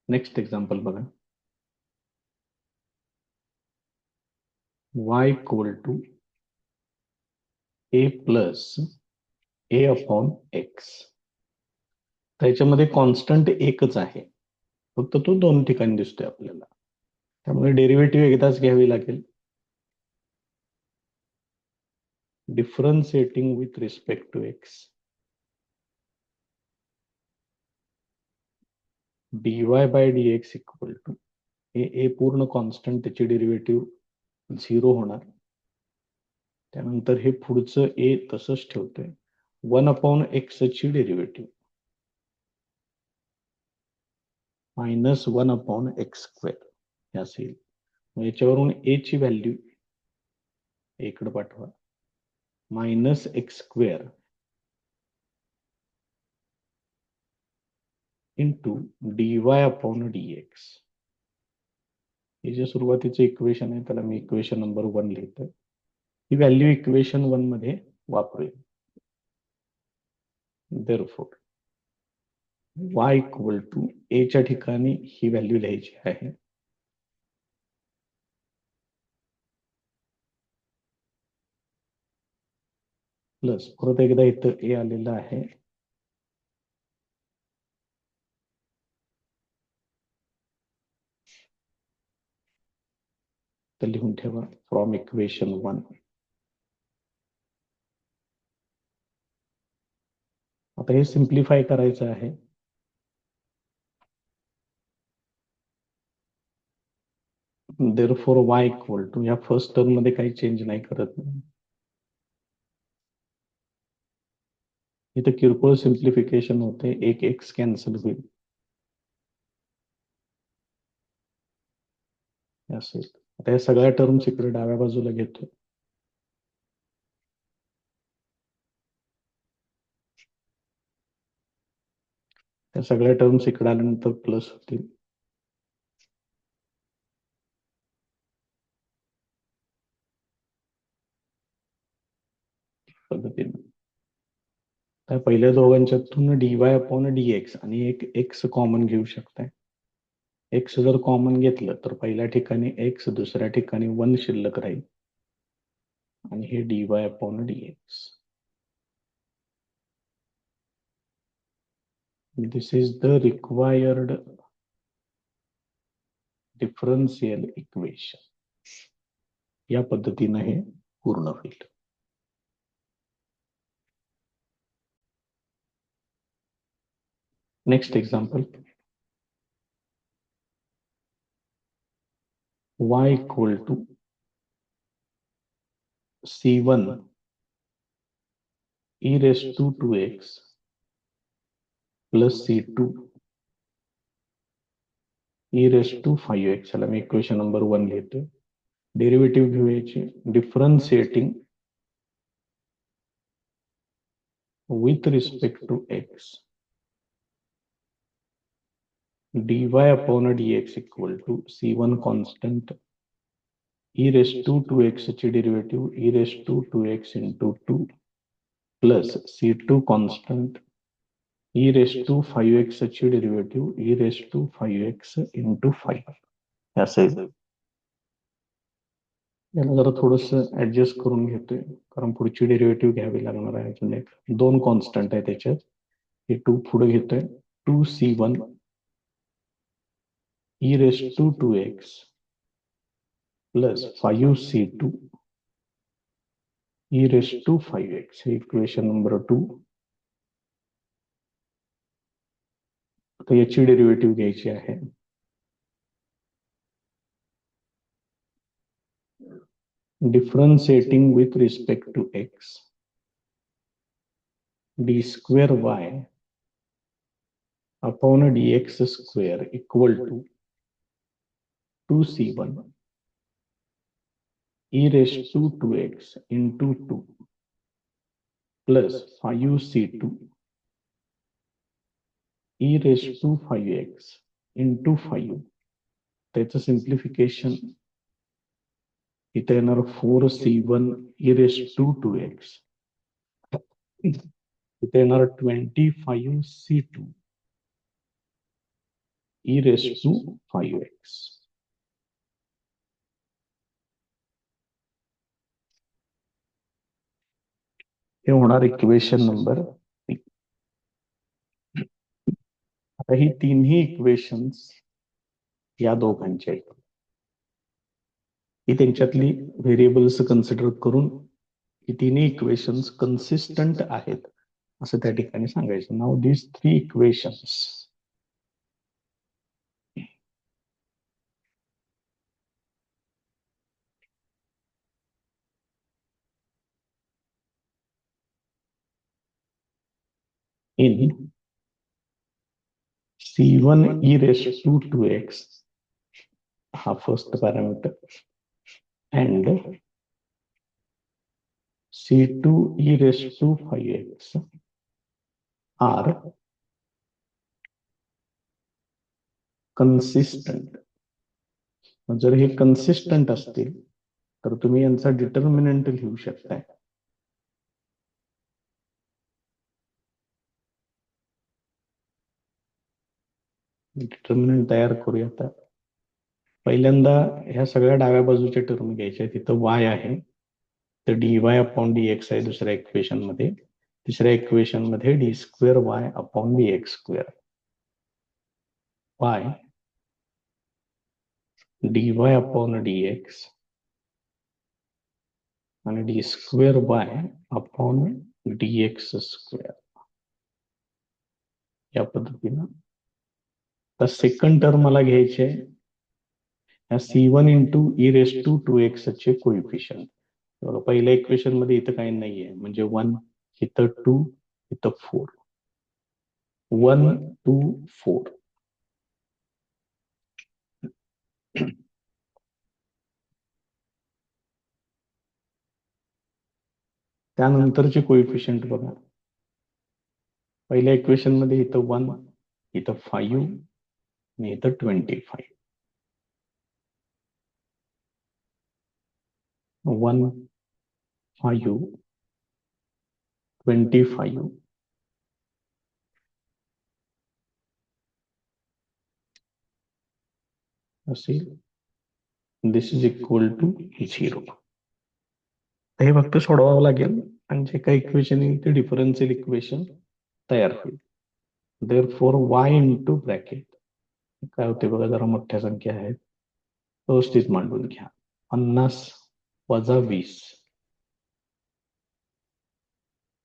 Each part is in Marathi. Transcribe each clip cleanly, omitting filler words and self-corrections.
नेक्स्ट एक्झाम्पल बघा. y equal to a plus a upon x. त्याच्यामध्ये कॉन्स्टंट एकच आहे, फक्त तो दोन ठिकाणी दिसतोय आपल्याला. त्यामुळे डेरिव्हेटिव्ह एकदाच घ्यावी लागेल. Differentiating with respect to x. dy by dx equal to a पूर्ण कॉन्स्टंट, त्याची डेरिव्हेटिव्ह 0 होणार. त्यानंतर हे पुढचं ए तसंच ठेवतोय. 1 अपॉन एक्स ची derivative minus 1 upon x square हे असेल. याच्यावरून ए ची व्हॅल्यू इकडे पाठवा. Minus x square into d y upon d x. हे जे सुरुवातीचं इक्वेशन आहे त्याला मी इक्वेशन नंबर 1 लिहितोय. ही व्हॅल्यू इक्वेशन 1 मध्ये वापरूया. देअरफॉर y इक्वल टू ए च्या ठिकाणी ही व्हॅल्यू लिहायची आहे. प्लस परत एकदा इथं ए आलेलं आहे. तर लिहून ठेवा फ्रॉम इक्वेशन 1. आता हे सिम्प्लिफाय करायचं आहे. देअरफॉर y इक्वल टू, या फर्स्ट टर्म मध्ये काही चेंज नाही करत नाही. इथं किरकोळ सिम्प्लिफिकेशन होते, एक एक्स कॅन्सल होईल असेल. आता या सगळ्या टर्म्स इकडे डाव्या बाजूला घेतो. त्या सगळ्या टर्म्स इकडे आल्यानंतर प्लस होतील. पद्धतीने त्या पहिल्या दोघांच्यातून dy अपॉन dx आणि एक x कॉमन घेऊ शकताय. x जर कॉमन घेतलं तर पहिल्या ठिकाणी x, दुसऱ्या ठिकाणी 1 शिल्लक राहील आणि हे dy upon dx. This is the required differential equation. या पद्धतीने हे पूर्ण होईल. Next example. y equal to c1 e raised to 2x plus c2 e raised to 5x. ह्याला मी इक्वेशन नंबर 1 लिहितो. डेरिव्हेटिव्ह घेऊयाची. Differentiating with respect to x. dy upon dx equal to c1 constant e raised to 2x ची derivative e raised to 2x into 2 plus c2 constant e raised to 5x ची derivative e raised to 5x into 5. असेल. याला जरा थोडस ऍडजस्ट करून घेतोय कारण पुढची डेरिव्हेटिव्ह घ्यावी लागणार आहे. अजून एक 2 कॉन्स्टंट आहे त्याच्यात. हे 2 पुढे घेतोय. 2c1 e raised to 2x plus 5c2 e raised to 5x. हे इक्वेशन नंबर 2. आता याची डेरिव्हेटिव्ह घ्यायची आहे. Differentiating with respect to x. D square y upon dx square equal to 2c1 e raised to 2x into 2 plus 5c2 e raised to 5x into 5. त्याचं सिम्प्लिफिकेशन इथे येणार 4c1 e raised to 2x. इथे येणार 25c2 e raised to 5x. हे होणार इक्वेशन नंबर 3. आता ही तिन्ही इक्वेशन्स या दोघांची आहेत. ही त्यांच्यातली व्हेरिएबल्स कन्सिडर करून ही तिन्ही इक्वेशन्स कन्सिस्टंट आहेत असं त्या ठिकाणी सांगायचं. Now this 3 equations in C1 e raised to 2x हा first parameter and C2 e raised to 5x are consistent. जर हे कन्सिस्टंट असतील तर तुम्ही यांचा डिटर्मिनंट लिहू शकताय. डिटर्मिनंट तयार करूया. आता पहिल्यांदा ह्या सगळ्या डाव्या बाजूच्या टर्म घ्यायच्या. तिथं y आहे तर dy अपॉन dx आहे दुसऱ्या इक्वेशन मध्ये. तिसऱ्या इक्वेशन मध्ये D square Y upon dx square y dy upon dx आणि D square Y upon dx square या पद्धतीनं. तर सेकंड टर्म मला घ्यायचे या C1 into E raise to 2x चे कोइफिशियंट. पहिल्या इक्वेशन मध्ये इथं काही नाहीये म्हणजे 1, इथं 2, इथं 4. 1 2 4. त्यानंतरचे कोइफिशियंट बघा. पहिल्या इक्वेशन मध्ये इथं 1, इथं 5 आणि इथं 25. 1 5 25 असेल. दिस इज इक्वल टू 0. हे फक्त सोडवावं लागेल आणि जे काही इक्वेशन येईल ते डिफरन्शियल इक्वेशन तयार होईल. देअरफॉर y इंटू ब्रॅकेट काय होते बघा. जरा मोठ्या संख्या आहेत व्यवस्थित मांडून घ्या. 50 वजा 20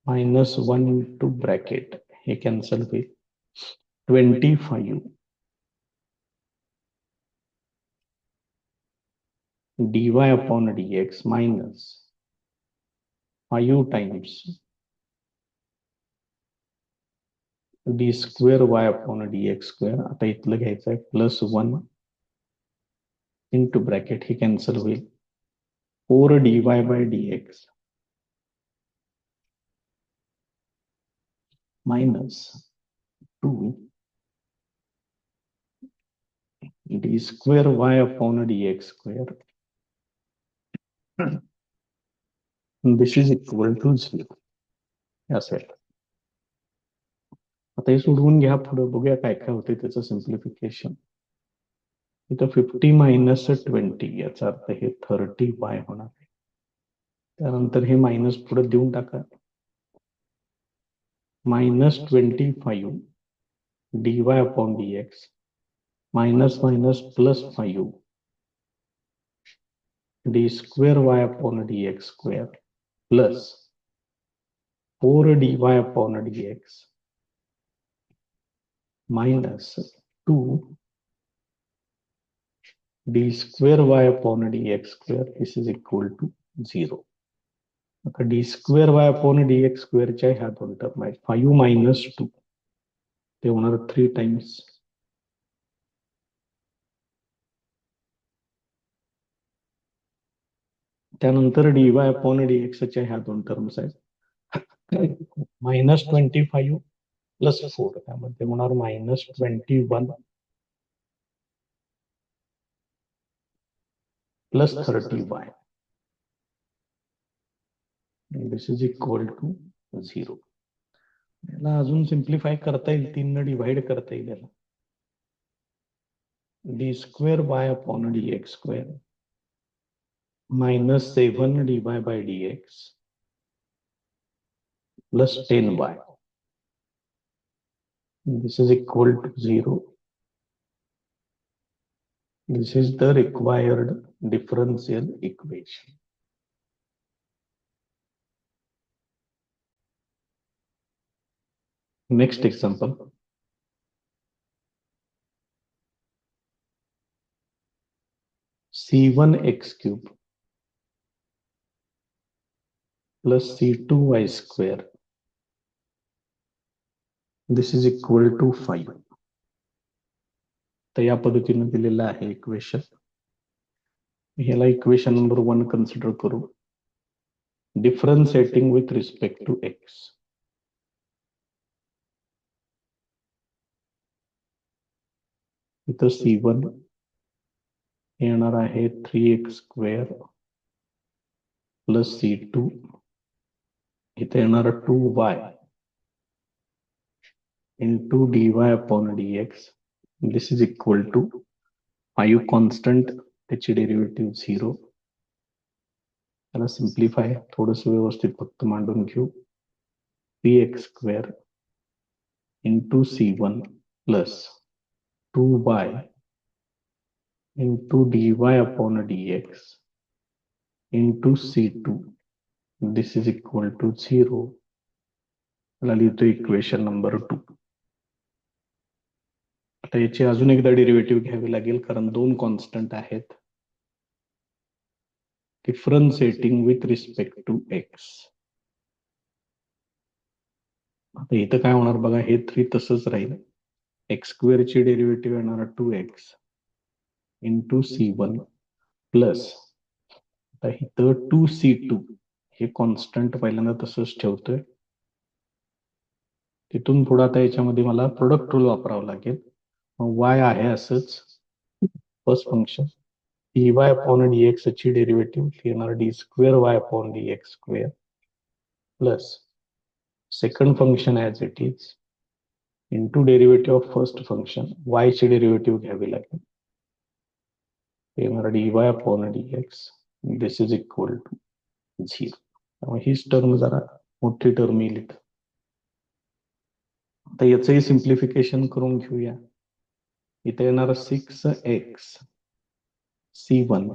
मायनस 1 इंटू ब्रॅकेट हे कॅन्सल होईल. 25 dy upon dx minus 5 times d square Y upon dx square. आता इथलं घ्यायचं आहे प्लस 1 इंटू ब्रॅकेट हे कॅन्सल होईल. 4 dy by dx minus 2 d square Y upon dx square. This is equal to 0 असेल. आता हे सोडवून घ्या. पुढे बघूया काय काय होते त्याचं सिम्प्लिफिकेशन. इथं 50 मायनस 20 याचा अर्थ हे 30y होणार आहे. त्यानंतर हे मायनस पुढे देऊन टाका. Minus 25 dy upon dx minus minus plus 5 d square Y upon dx square plus 4 dy upon dx minus 2 d square Y upon dx square. This is equal to 0. आता d square Y upon dx स्क्वेअरच्या ह्या दोन टर्म आहेत. 5 मायनस 2 ते होणार 3 टाइम्स त्यानंतर dy अपॉन dx च्या ह्या दोन टर्म्स आहेत. मायनस 25 प्लस 4 त्यामध्ये होणार minus 21 plus 30y. This is equal to 0. याला अजून सिम्प्लिफाय करता येईल. 3 ने डिवाइड करता येईल याला. D square Y upon d x square minus 7 dy by dx plus 10y. This is equal to 0. This is the required differential equation. Next example. C1x cube plus C2y square. This is equal to 5. तर या पद्धतीने दिलेलं आहे इक्वेशन. ह्याला इक्वेशन नंबर 1 कन्सिडर करू. Differentiating with respect to x. इथं C1 येणार आहे 3x स्क्वेअर प्लस C2 इथे येणार 2y into dy upon dx. This is equal to 5 constant, त्याची डेरिव्हेटिव्ह 0. त्याला सिम्प्लिफाय थोडस व्यवस्थित फक्त मांडून घेऊ. px square into C1 plus 2y into dy upon dx into C2. This is equal to 0. त्याला लिहितो इक्वेशन नंबर 2. आता याची अजून एकदा डेरिव्हेटिव्ह घ्यावी लागेल कारण दोन कॉन्स्टंट आहेत. Differentiating with respect to x. आता इथं काय होणार बघा, हे 3 तसंच राहील. एक्स स्क्वेअर ची डेरिव्हेटिव्ह येणार 2x इंटू C1 प्लस आता इथं 2C2 हे कॉन्स्टंट पहिल्यांदा तसंच ठेवतोय. तिथून पुढे आता याच्यामध्ये मला प्रोडक्ट रूल वापरावं लागेल. y आहे असंच first function dy upon dx ची डेरिव्हेटिव्ह येणार d square y upon dx square plus second function as it is into derivative of first function y ची डेरिव्हेटिव्ह घ्यावी लागेल. येणार dy upon dx. This is equal to 0. त्यामुळे हीच टर्म जरा मोठी टर्म येईल. आता याचंही सिम्प्लिफिकेशन करून घेऊया. इथे येणार 6x C1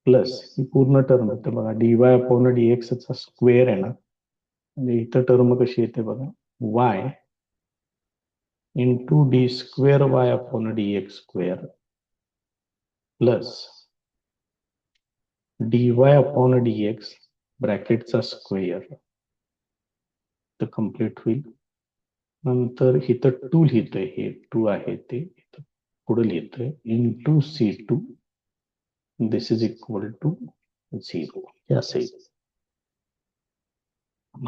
प्लस ही पूर्ण टर्म येते बघा dy अपॉन dx चा स्क्वेअर आहे ना, म्हणजे इथं टर्म कशी येते बघा y into D square y upon dx square plus dy upon dx ब्रॅकेटचा स्क्वेअर तर कम्प्लीट होईल. नंतर इथं 2 लिहितोय, हे 2 आहे ते पुढे लिहितोय into C2. This is equal to 0. हे असेल.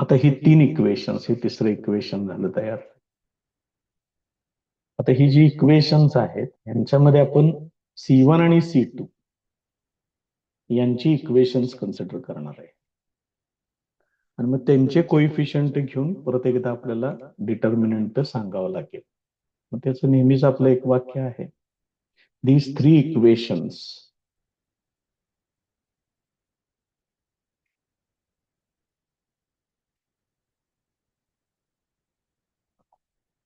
आता ही 3 इक्वेशन्स, हे तिसरं इक्वेशन झालं तयार. आता ही जी इक्वेशन्स आहेत यांच्यामध्ये आपण C1 आणि C2 यांची इक्वेशन्स कन्सिडर करणार आहे आणि मग त्यांचे कोइफिशियंट घेऊन परत एकदा आपल्याला डिटर्मिनंट सांगावं लागेल. मग त्याचं नेहमीच आपलं एक वाक्य आहे, these 3 equations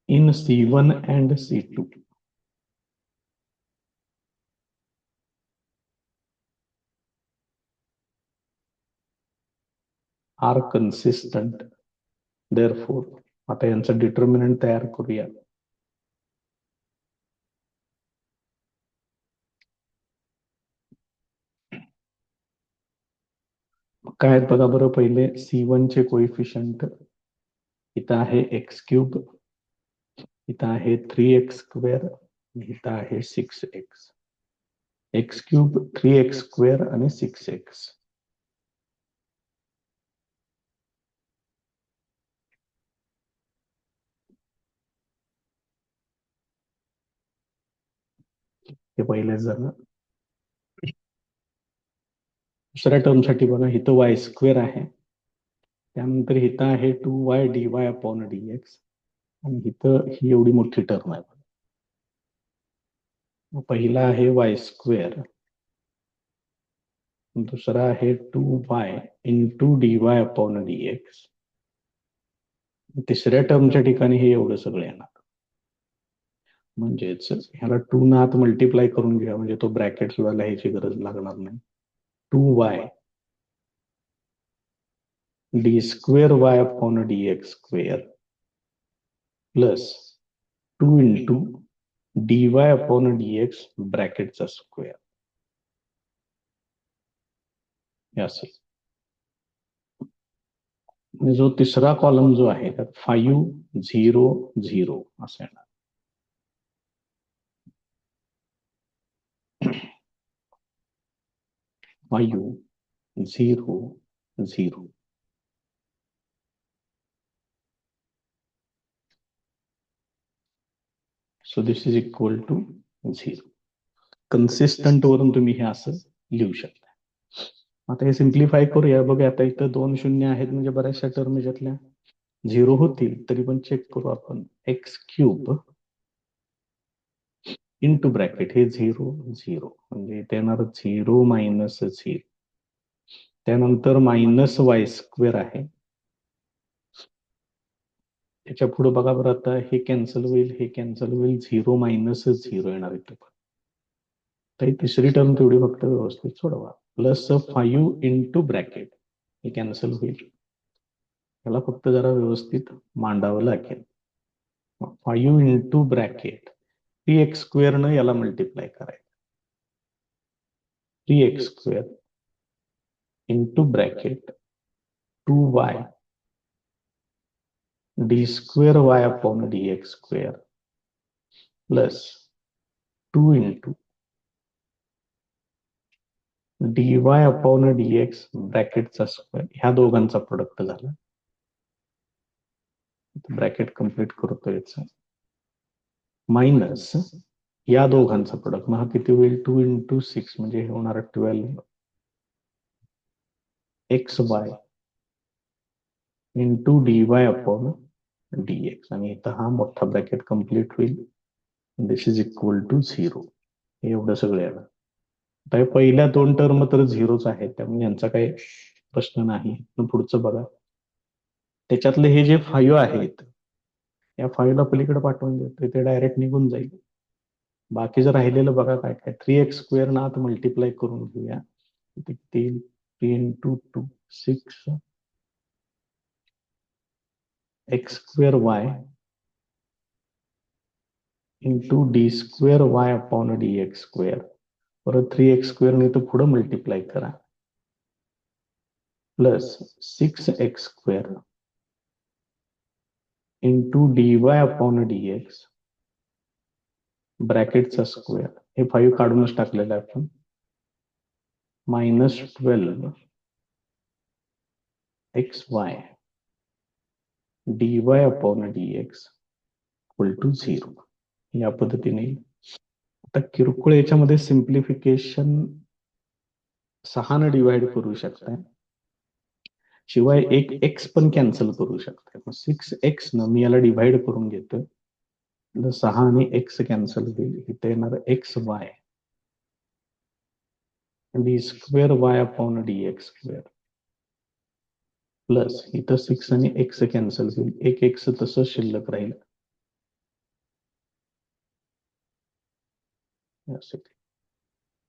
in C1 and C2 are consistent. Therefore, आता यांचं डिटर्मिनंट तयार करूया. काय आहेत बघा बरं. पहिले C1 चे कोइफिशियंट इथं आहे एक्स क्यूब, इथं आहे 3x स्क्वेअर, इथं आहे 6x. X cube 3x square आणि 6x. हे पहिले झालं. दुसऱ्या टर्मसाठी बघा, इथं y स्क्वेअर आहे, त्यानंतर इथं आहे 2y dy अपॉन dx आणि इथं ही एवढी मोठी टर्म आहे. पहिला आहे वाय स्क्वेअर, दुसरा आहे 2y into dy upon dx. तिसऱ्या टर्मच्या ठिकाणी हे एवढं सगळं येणार. म्हणजेच ह्याला 2 न आत मल्टिप्लाय करून घ्या, म्हणजे तो ब्रॅकेट सुद्धा लिहायची गरज लागणार नाही. 2y D square Y upon dx square plus 2 into dy upon dx ब्रॅकेटचा स्क्वेअर. असे जो तिसरा कॉलम जो आहे त्यात 5 0 0 असं येणार. 5 0 0. So this is equal to 0. Consistent वरून तुम्ही हे असं लिहू शकता. आता हे सिम्प्लिफाय करूया. बघा आता इथं 2 शून्य आहेत, म्हणजे बऱ्याचशा टर्म याच्यातल्या 0 होतील. तरी पण चेक करू आपण. एक्स क्यूब इंटू ब्रॅकेट हे 0 0, म्हणजे इथे येणार 0 मायनस 0. त्यानंतर मायनस वाय स्क्वेअर आहे. त्याच्या पुढे बघा बरं, आता हे कॅन्सल होईल, हे कॅन्सल होईल, 0 मायनस 0 येणार इथे. तर तिसरी टर्म तेवढी फक्त व्यवस्थित सोडवा. प्लस 5 इंटू ब्रॅकेट हे कॅन्सल होईल. याला फक्त जरा व्यवस्थित मांडावं लागेल. 5 इंटू ब्रॅकेट 3x स्क्वेअर न याला मल्टिप्लाय करायचं. 3x square into bracket 2y D square Y upon dx square plus 2 into dy upon dx ब्रॅकेटचा स्क्वेअर. ह्या दोघांचा प्रोडक्ट झाला. ब्रॅकेट कंप्लीट करतो याचा. मायनस या दोघांचा प्रोडक्ट. मग हा किती होईल? 2 इंटू 6 म्हणजे हे होणार 12 xy into dy upon dx. आणि इथं हा मोठा ब्रॅकेट कंप्लीट होईल. दिस इज इक्वल टू 0. हे एवढं सगळं येणार. आता पहिल्या 2 टर्म तर 0च आहेत, त्यामुळे यांचा काही प्रश्न नाही. पुढचं बघा. त्याच्यातले हे जे 5 आहेत, या 5 ला पलीकडे पाठवून देतो, ते डायरेक्ट निघून जाईल. बाकीचं राहिलेलं बघा काय काय. 3x स्क्वेअर ना आता मल्टिप्लाय करून घेऊया. 3 into 2 6 x square Y into D square Y upon dx square. परत 3x स्क्वेअर ने तर पुढे मल्टिप्लाय करा plus 6x square into dy upon dx ब्रॅकेटचा स्क्वेअर. हे 5 काढूनच टाकलेलं आहे आपण. Minus 12 xy dy upon dx equal to 0. या पद्धतीने. आता किरकोळ याच्यामध्ये सिम्प्लिफिकेशन 6 ने डिवाइड करू शकताय. शिवाय एक x पण कॅन्सल करू शकताय. 6x न मी याला डिवाइड करून घेतो. 6 आणि x कॅन्सल होईल. इथे येणार xy D square Y upon dx square plus इथं 6 आणि x कॅन्सल होईल. एक x तसंच शिल्लक राहील.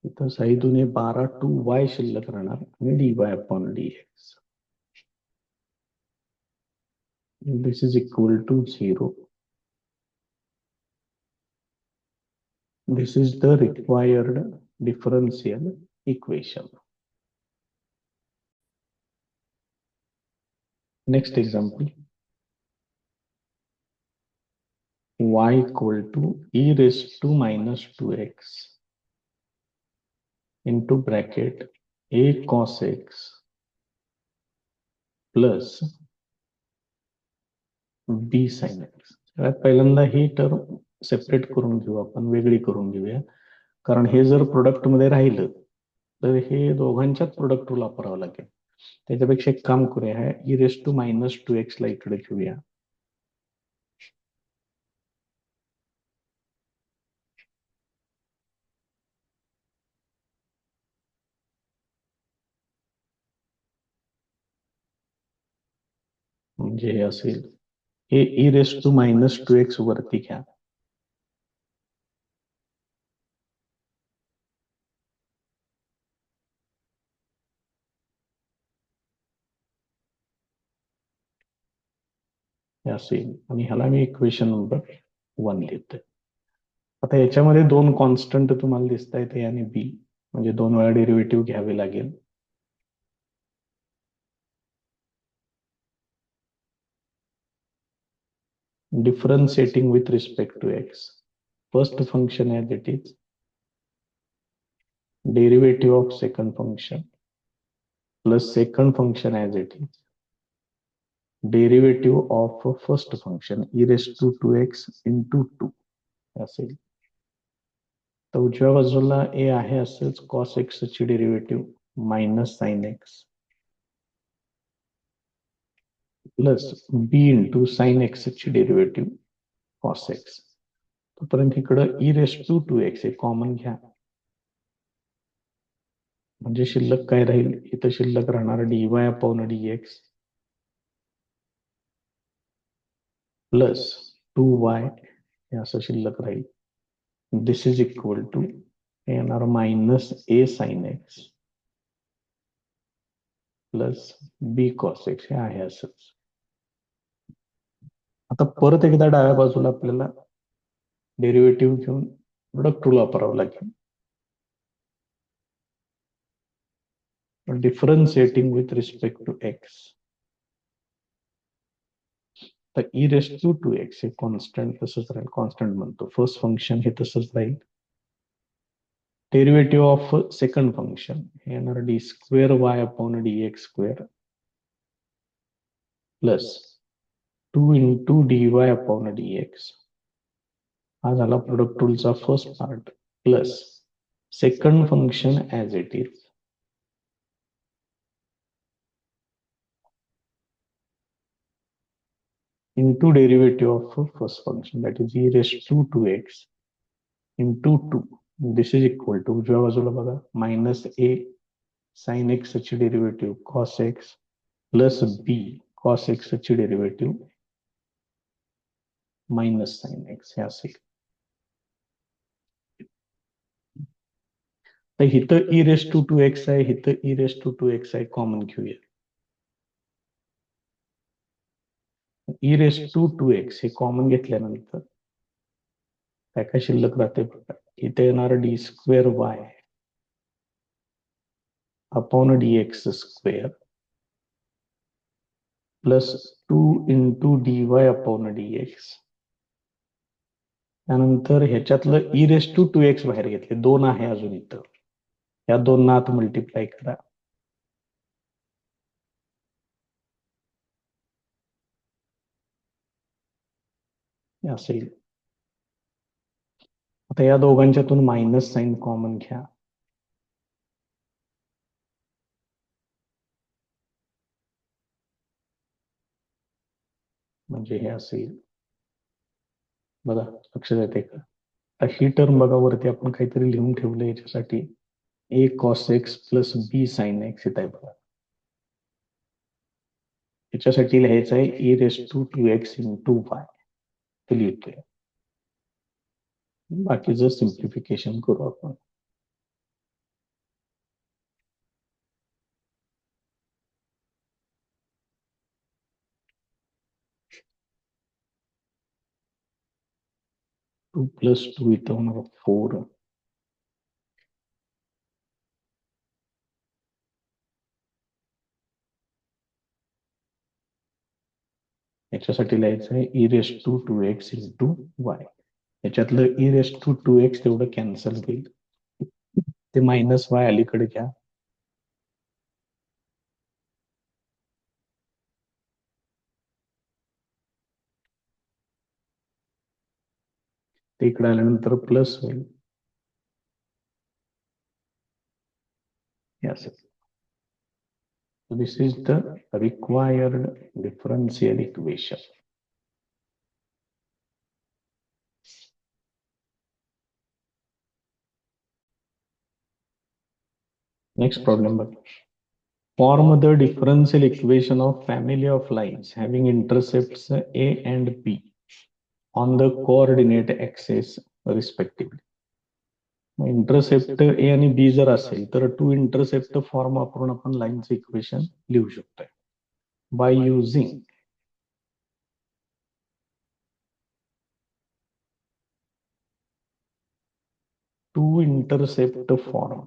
इथं 6 दुने 12 2y शिल्लक राहणार आणि dy upon dx. This is equal to 0. This is the required differential equation. Next example. Y equal to e raised to minus 2x into bracket a cos x plus b sin x. पहिल्यांदा ही टर्म सेपरेट करून घेऊ आपण, वेगळी करून घेऊया. कारण हे जर प्रोडक्ट मध्ये राहिलं तर हे दोघांच्याच प्रोडक्ट रूल वापरावं लागेल. त्याच्यापेक्षा एक काम करूया, E raise to minus 2x ला इकडे घेऊया. म्हणजे हे असेल, हे e raise to minus two x वरती घ्या. हे असेल आणि ह्याला मी इक्वेशन नंबर 1 लिहितोय. आता याच्यामध्ये दोन कॉन्स्टंट तुम्हाला दिसत आहेत, ए आणि बी, म्हणजे दोन वेळा डेरिव्हेटिव्ह घ्यावे लागेल. Differentiating with respect to x. First function as it is, derivative of second function plus second function as it is, derivative of first function e raised to 2x into 2 असेल. तर उजव्या बाजूला ए आहे असेच cos x ची derivative minus sine X plus B into sine X ची डेरिव्हेटिव्ह cos x. तोपर्यंत इकडं ई रेस टू 2x हे कॉमन घ्या, म्हणजे शिल्लक काय राहील, इथं शिल्लक राहणार dy upon dx plus 2y हे असं शिल्लक राहील. दिस इज इक्वल टू येणार मायनस ए साइन एक्स प्लस बी कॉस एक्स हे आहे असंच. आता परत एकदा डाव्या बाजूला आपल्याला डेरिव्हेटिव्ह घेऊन प्रोडक्ट रूल वापरावं लागेल. Differentiating with respect to x. तर ई रेस टू 2x हे कॉन्स्टंट तसंच राहील, कॉन्स्टंट म्हणतो. फर्स्ट फंक्शन हे तसंच राहील. डेरिव्हेटिव्ह ऑफ सेकंड फंक्शन हे येणार d square Y upon d x square plus 2 into d y upon d x. हा झाला प्रोडक्ट रूलचा first part, plus second function as it is into derivative of first function, that is e raised to 2x into 2. This is equal to उजव्या बाजूला बघा मायनस ए साइन एक्स ची डेरिव्हेटिव्ह cos x प्लस बी cos x ची डेरिव्हेटिव्ह मायनस साइन एक्स हे असेल. तर इथं ई रेस टू 2x आहे, इथं ई रेस टू 2x आहे, कॉमन घेऊया. ई रेस टू 2x हे कॉमन घेतल्यानंतर काय काय शिल्लक राहते बघा. इथे येणार d square Y upon d x square plus 2 into d y upon d x. त्यानंतर ह्याच्यातलं ई रेस टू 2x बाहेर घेतले, दोन आहे अजून इथं, या दोन आत मल्टिप्लाय करा. असेल. आता या दोघांच्यातून मायनस साइन कॉमन घ्या, म्हणजे हे असेल. बघा लक्षात येते का. आता ही टर्म बघा वरती आपण काहीतरी लिहून ठेवलं याच्यासाठी, a cos x plus b sine x इथं आहे बघा. याच्यासाठी लिहायचं आहे e raise to 2x into y, ते लिहितोय. बाकीचं सिम्प्लिफिकेशन करू आपण. टू प्लस टू इथं होणार 4, याच्यासाठी लिहायचं आहे e raise to 2x into y. याच्यातलं ई रेस टू 2x तेवढं कॅन्सल होईल, ते मायनस वाय अलीकडे घ्या. ते इकडे आल्यानंतर प्लस होईल. Yes. So this is the required differential equation. Next problem. Form the differential equation of family of lines having intercepts A and B on the coordinate axis respectively. Intercept a आणि बी जर असेल तर टू इंटरसेप्ट फॉर्म वापरून आपण लाईनचं इक्वेशन लिहू शकतोय by using two intercept form.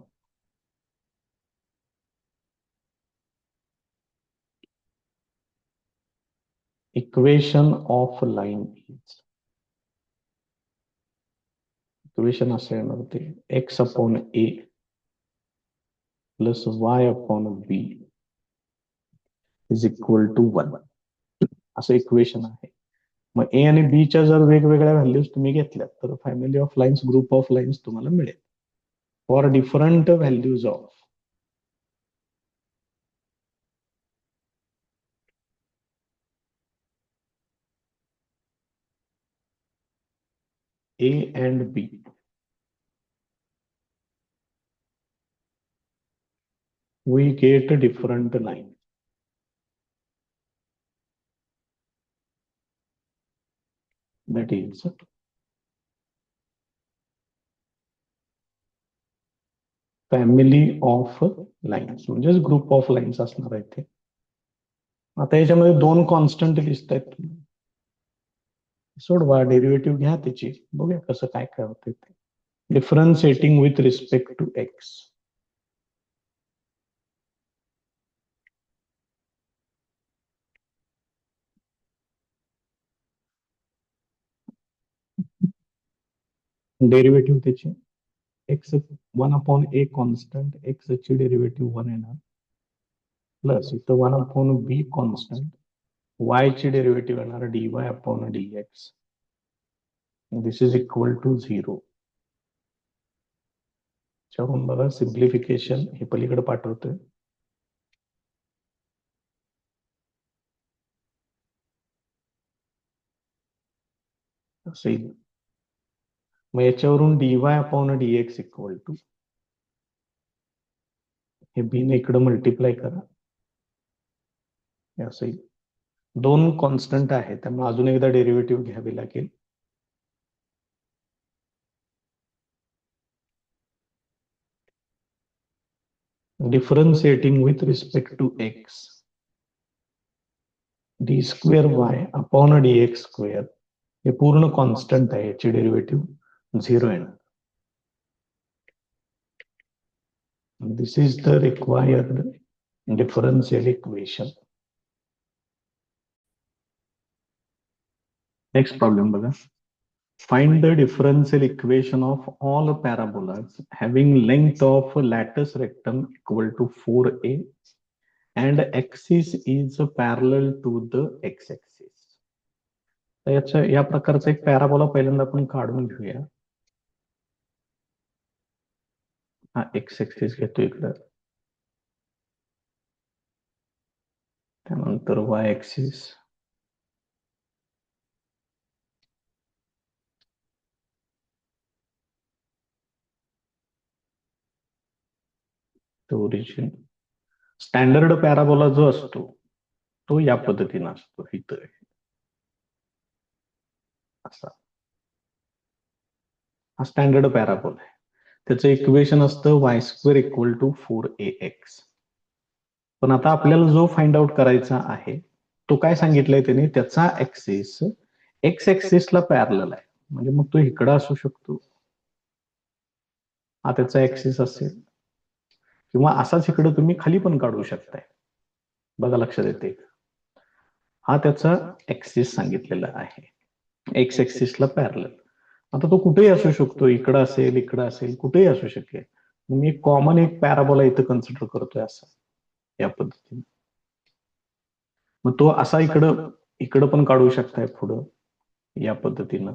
Equation of line is equation असं येणार ते x upon a plus y upon b is equal to 1 असं इक्वेशन आहे. मग ए आणि बी च्या जर वेगवेगळ्या व्हॅल्यूज तुम्ही घेतल्या तर family of lines group of lines तुम्हाला मिळेल for different values of A and B. We get a different line. That is family of lines. म्हणजेच ग्रुप ऑफ लाईन्स असणार आहे ते. आता याच्यामध्ये दोन कॉन्स्टंट लिस्ट आहेत. सोडवा डेरिव्हेटिव्ह घ्या त्याची बघूया कसं काय काय होते ते. Differentiating with respect to x. Derivative त्याची x 1 upon a constant x ची डेरिव्हेटिव्ह 1 येणार प्लस इथं 1 अपॉन बी कॉन्स्टंट वाय ची डेरिव्हेटिव्ह येणार dy upon dx. This is equal to 0. त्यावरून बघा सिम्प्लिफिकेशन हे पलीकडे पाठवतोय. असेल मग याच्यावरून dy upon dx equal to हे बी ने इकडे मल्टिप्लाय करा असेल. दोन कॉन्स्टंट आहे त्यामुळे अजून एकदा डेरिव्हेटिव्ह घ्यावी लागेल. Differentiating with respect to x d square Y upon d x square हे पूर्ण कॉन्स्टंट आहे याची डेरिव्हेटिव्ह 0 येणार. This is the required differential equation. Next problem बघा. Find the differential equation of all parabolas having length of latus rectum equal to 4a and axis is parallel to the x-axis. या प्रकारचा एक पॅराबोला पहिल्यांदा आपण काढून घेऊया. हा एक्स ऍक्सिस घेतो इकडं, त्यानंतर Y axis, origin. Standard parabola जो असतो तो या पद्धतीने असतो. इथं असा हा स्टँडर्ड पॅराबोला आहे. त्याचं इक्वेशन असतं Y square equal to 4ax. पण आता आपल्याला जो फाइंड आउट करायचा आहे तो काय सांगितलंय त्याने, त्याचा ऍक्सिस एक्स ऍक्सिसला पॅरलल आहे. म्हणजे मग तो इकडं असू शकतो, हा त्याचा ऍक्सिस असेल, किंवा असाच इकडं तुम्ही खाली पण काढू शकताय. बघा लक्षात येते, हा त्याचा ऍक्सिस सांगितलेला आहे एक्स ऍक्सिसला पॅरलल. आता तो कुठेही असू शकतो, इकडं असेल, इकडं असेल, कुठेही असू शकेल. मी कॉमन एक पॅराबोला इथं कन्सिडर करतोय असा या पद्धतीने. मग तो असा इकडं पण काढू शकताय पुढं या पद्धतीनं,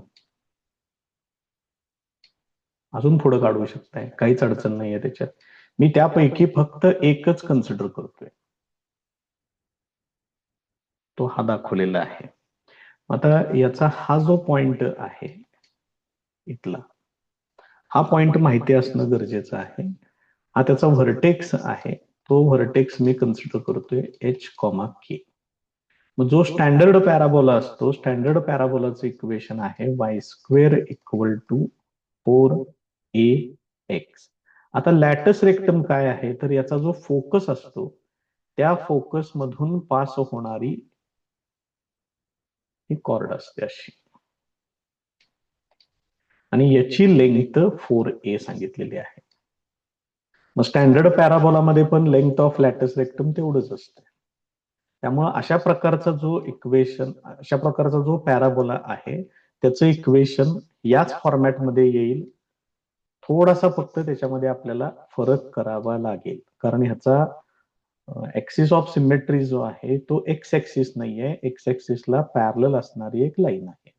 अजून पुढे काढू शकताय, काहीच अडचण नाहीये त्याच्यात. मी त्यापैकी फक्त एकच कन्सिडर करतोय, तो हा दाखवलेला आहे. आता याचा हा जो पॉइंट आहे इथला, हा पॉइंट माहिती असणं गरजेचं आहे. हा त्याचा व्हर्टेक्स आहे, तो व्हर्टेक्स मी कन्सिडर करतोय एच कॉमा के. मग जो स्टँडर्ड पॅराबोला असतो, स्टँडर्ड पॅराबोलाचं इक्वेशन आहे y square equal to 4ax. आता लॅटस रेक्टम काय आहे, तर याचा जो फोकस असतो त्या फोकस मधून पास होणारी ही कॉर्ड असते अशी, आणि याची लेंथ 4a सांगितलेली आहे. मग स्टँडर्ड पॅराबोलामध्ये पण लेंथ ऑफ लॅटस रेक्टम तेवढंच असते. त्यामुळे अशा प्रकारचा जो पॅराबोला आहे त्याचं इक्वेशन याच फॉर्मॅटमध्ये येईल. थोडासा फक्त त्याच्यामध्ये आपल्याला फरक करावा लागेल, कारण ह्याचा ऍक्सिस ऑफ सिमेट्री जो आहे तो एक्स ऍक्सिस नाहीये, एक्स ऍक्सिसला पॅरलल असणारी एक लाईन आहे.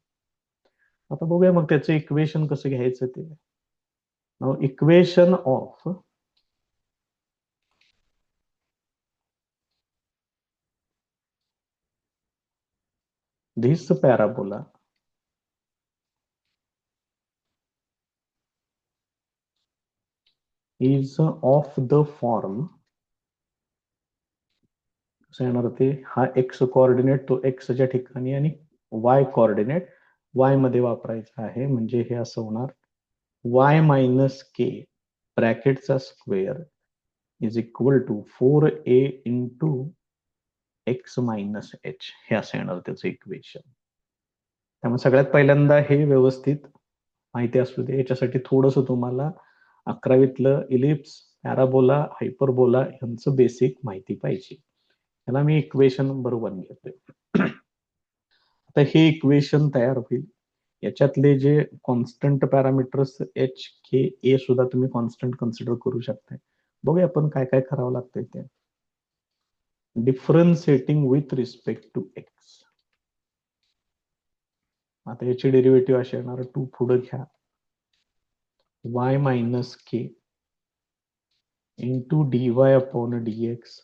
आता बघूया मग त्याचं इक्वेशन कसं घ्यायचं ते. Equation of this parabola is of the form, कसं येणार ते, हा एक्स कोऑर्डिनेट तो एक्सच्या ठिकाणी आणि वाय कोऑर्डिनेट वाय मध्ये वापरायचा आहे. म्हणजे हे असं होणार वाय मायनस के ब्रॅकेटचा square is equal to 4a into x minus h. हे असं येणार त्याचं इक्वेशन. त्यामुळे सगळ्यात पहिल्यांदा हे व्यवस्थित माहिती असू दे. याच्यासाठी थोडस तुम्हाला 11वीतलं इलिप्स, पॅराबोला, हायपरबोला यांचं बेसिक माहिती पाहिजे. याला मी इक्वेशन नंबर 1 घेतोय. आता हे इक्वेशन तयार होईल. याच्यातले जे कॉन्स्टंट पॅरामीटर्स एच के ए सुद्धा तुम्ही कॉन्स्टंट कन्सिडर करू शकता. बघूया आपण काय काय करावं लागतंय ते. Differentiating with respect to x. आता याची डेरिव्हेटिव्ह अशी येणार, 2 पुढे घ्या, y minus k into dy upon dx.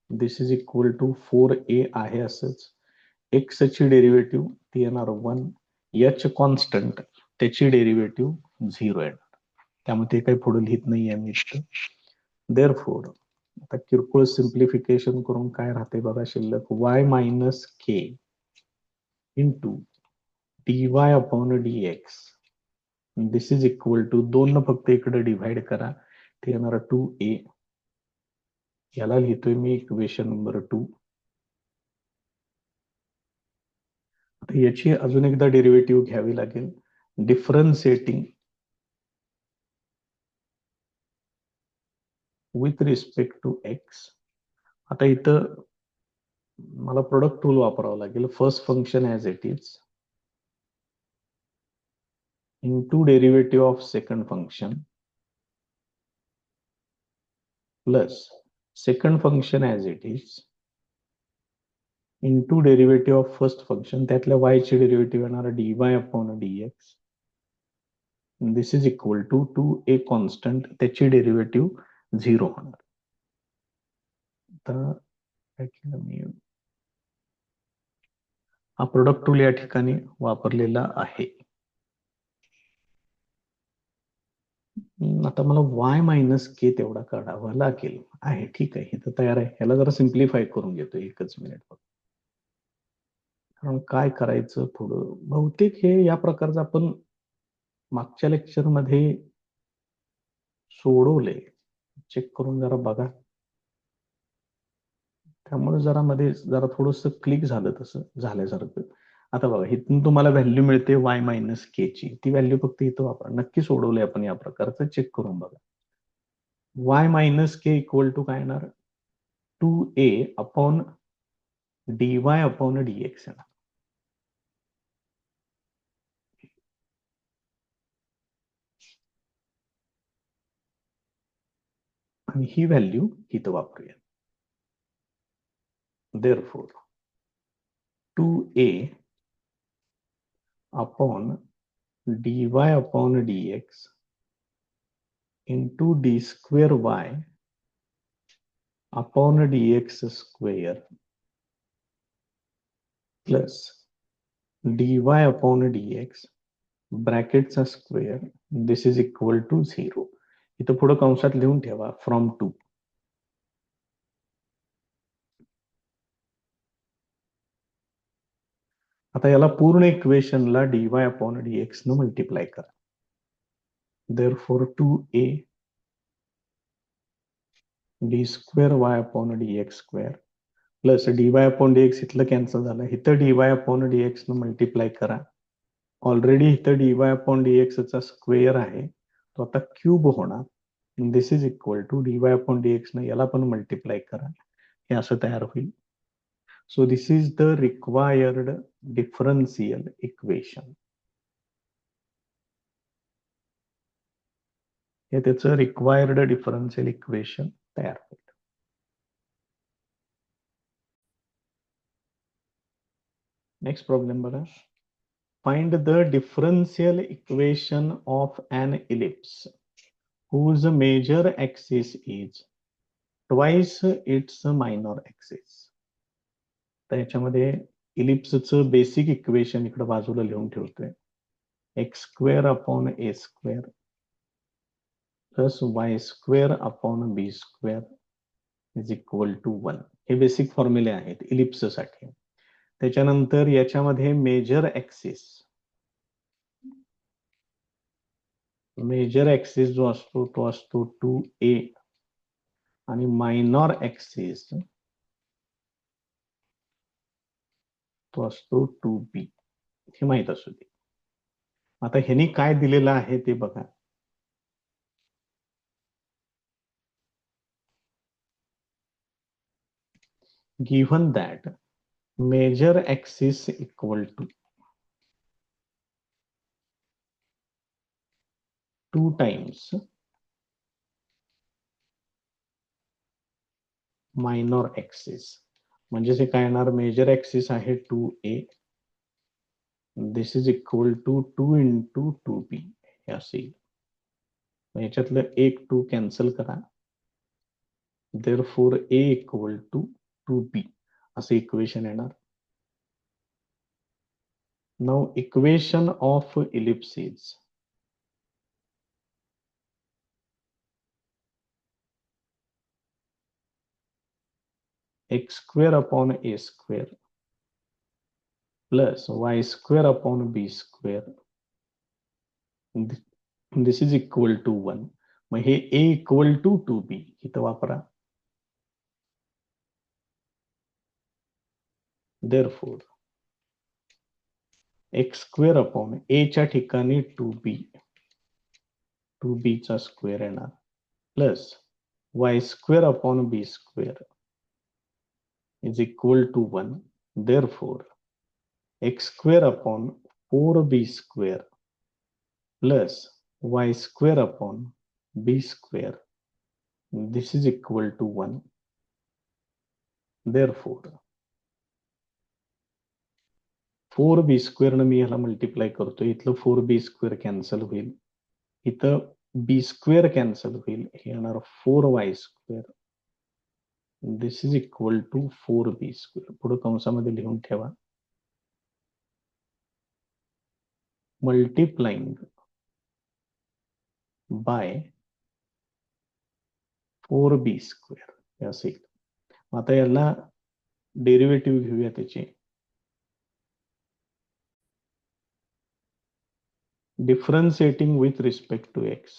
This is equal to 4a आहे असंच. एक्स ची डेरिव्हेटिव्ह ती येणार 1, एच कॉन्स्टंट त्याची डेरिव्हेटिव्ह 0 येणार. त्यामुळे ते काही पुढे लिहित नाहीये मी इथं. देअरफॉर आता किरकोळ सिम्प्लिफिकेशन करून काय राहते बघा शिल्लक, y minus k into dy upon dx. This is equal to 2 न फक्त इकडे डिव्हाइड करा, ते येणार 2a. याला लिहितोय मी इक्वेशन नंबर 2. याची अजून एकदा डेरिव्हेटिव्ह घ्यावी लागेल, differentiating with respect to x. आता इथं मला प्रोडक्ट टूल वापरावं लागेल. First function as it is into derivative of second function plus second function as it is into derivative of first function. त्यातल्या y ची डेरिव्हेटिव्ह येणार dy upon dx. This is equal to 2a constant त्याची डेरिव्हेटिव्ह 0 होणार. आता काय केलं मी, हा प्रोडक्ट टूल या ठिकाणी वापरलेला आहे. आता मला y मायनस के तेवढा काढावा लागेल. आहे ठीक आहे, हे तर तयार आहे. ह्याला जरा सिम्प्लिफाय करून घेतो, एकच मिनिट फक्त. कारण काय करायचं पुढं, बहुतेक हे या प्रकारचं आपण मागच्या लेक्चर मध्ये सोडवले. चेक करून जरा बघा. त्यामुळे जरा मध्ये जरा थोडस क्लिक झालं तसं झाल्यासारखं. आता बघा इथून तुम्हाला व्हॅल्यू मिळते y मायनस के ची, ती व्हॅल्यू फक्त इथं वापरा. नक्की सोडवलंय आपण या प्रकारचं, चेक करून बघा. y minus k equal to काय येणार, 2a upon dy upon dx येणार. आणि ही व्हॅल्यू इथं वापरूया. Therefore 2a upon dy upon dx into D square y upon dx square plus dy upon dx ब्रॅकेटचा square. This is equal to 0. इथं पुढे कंसात लिहून ठेवा फ्रॉम 2. आता याला पूर्ण इक्वेशनला dy अपॉन dx न मल्टिप्लाय करा. therefore 2a d square y upon dx square plus dy upon dx इथलं कॅन्सल झालं. इथं dy अपॉन dx न मल्टिप्लाय करा. ऑलरेडी इथं dy अपॉन dx चा स्क्वेअर आहे, तो आता क्यूब होणार. This is equal to dy upon dx न याला पण मल्टिप्लाय करा. हे असं तयार होईल. So this is the required differential equation. हे त्याचं रिक्वायर्ड डिफरन्शियल इक्वेशन तयार होईल. नेक्स्ट प्रॉब्लेम बघा. Find the differential equation of N ellipse whose major axis is twice its minor axis. तर याच्यामध्ये इलिप्सचं बेसिक इक्वेशन इकडे बाजूला लिहून ठेवतोय. X square upon a square plus y square upon b square is equal to 1. हे बेसिक फॉर्म्युले आहेत इलिप्ससाठी. त्याच्यानंतर याच्यामध्ये मेजर ऍक्सिस जो असतो तो असतो 2a आणि मायनॉर ऍक्सिस तो असतो 2b. हे माहित असू दे. आता ह्यांनी काय दिलेलं आहे ते बघा. given that major axis equal to 2 times minor axis, म्हणजे हे काय येणार, मेजर ऍक्सिस आहे 2a, this is equal to 2 into 2b हे असेल. याच्यातलं एक 2 कॅन्सल करा. therefore a equal to 2b असे इक्वेशन येणार. Now equation of ellipsis. x square upon a square plus y square upon b square. This is equal to 1. मग हे a equal to 2b इथं वापरा. therefore x square upon a च्या ठिकाणी 2b चा स्क्वेअर येणार plus y square upon b square is equal to 1. therefore x square upon 4b square plus y square upon b square, this is equal to 1. therefore 4b square न मी ह्याला मल्टिप्लाय करतो. इथलं 4b square कॅन्सल होईल. इथं b square कॅन्सल होईल. हे येणार 4y square. This is equal to 4b square. पुढे कंसामध्ये लिहून ठेवा. मल्टिप्लाइंग बाय 4b square हे असेल. आता याला डेरिव्हेटिव्ह घेऊया त्याचे. Differentiating with respect to x.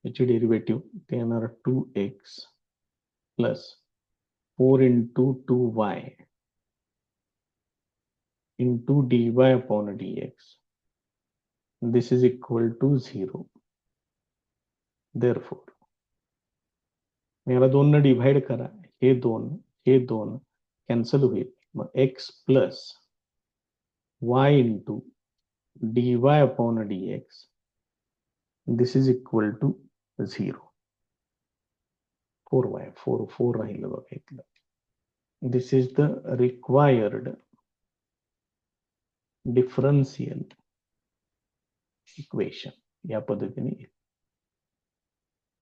याची डेरिव्हेटिव्ह ते येणार 2x plus 4 into 2y into dy upon dx. This is equal to 0. therefore याला 2 न डिव्हाइड करा. हे 2 कॅन्सल होईल. मग x plus y into dy upon dx. This is equal to 0. 4y 4 राहिलं बघा इथलं. This is the required differential equation. या पद्धतीने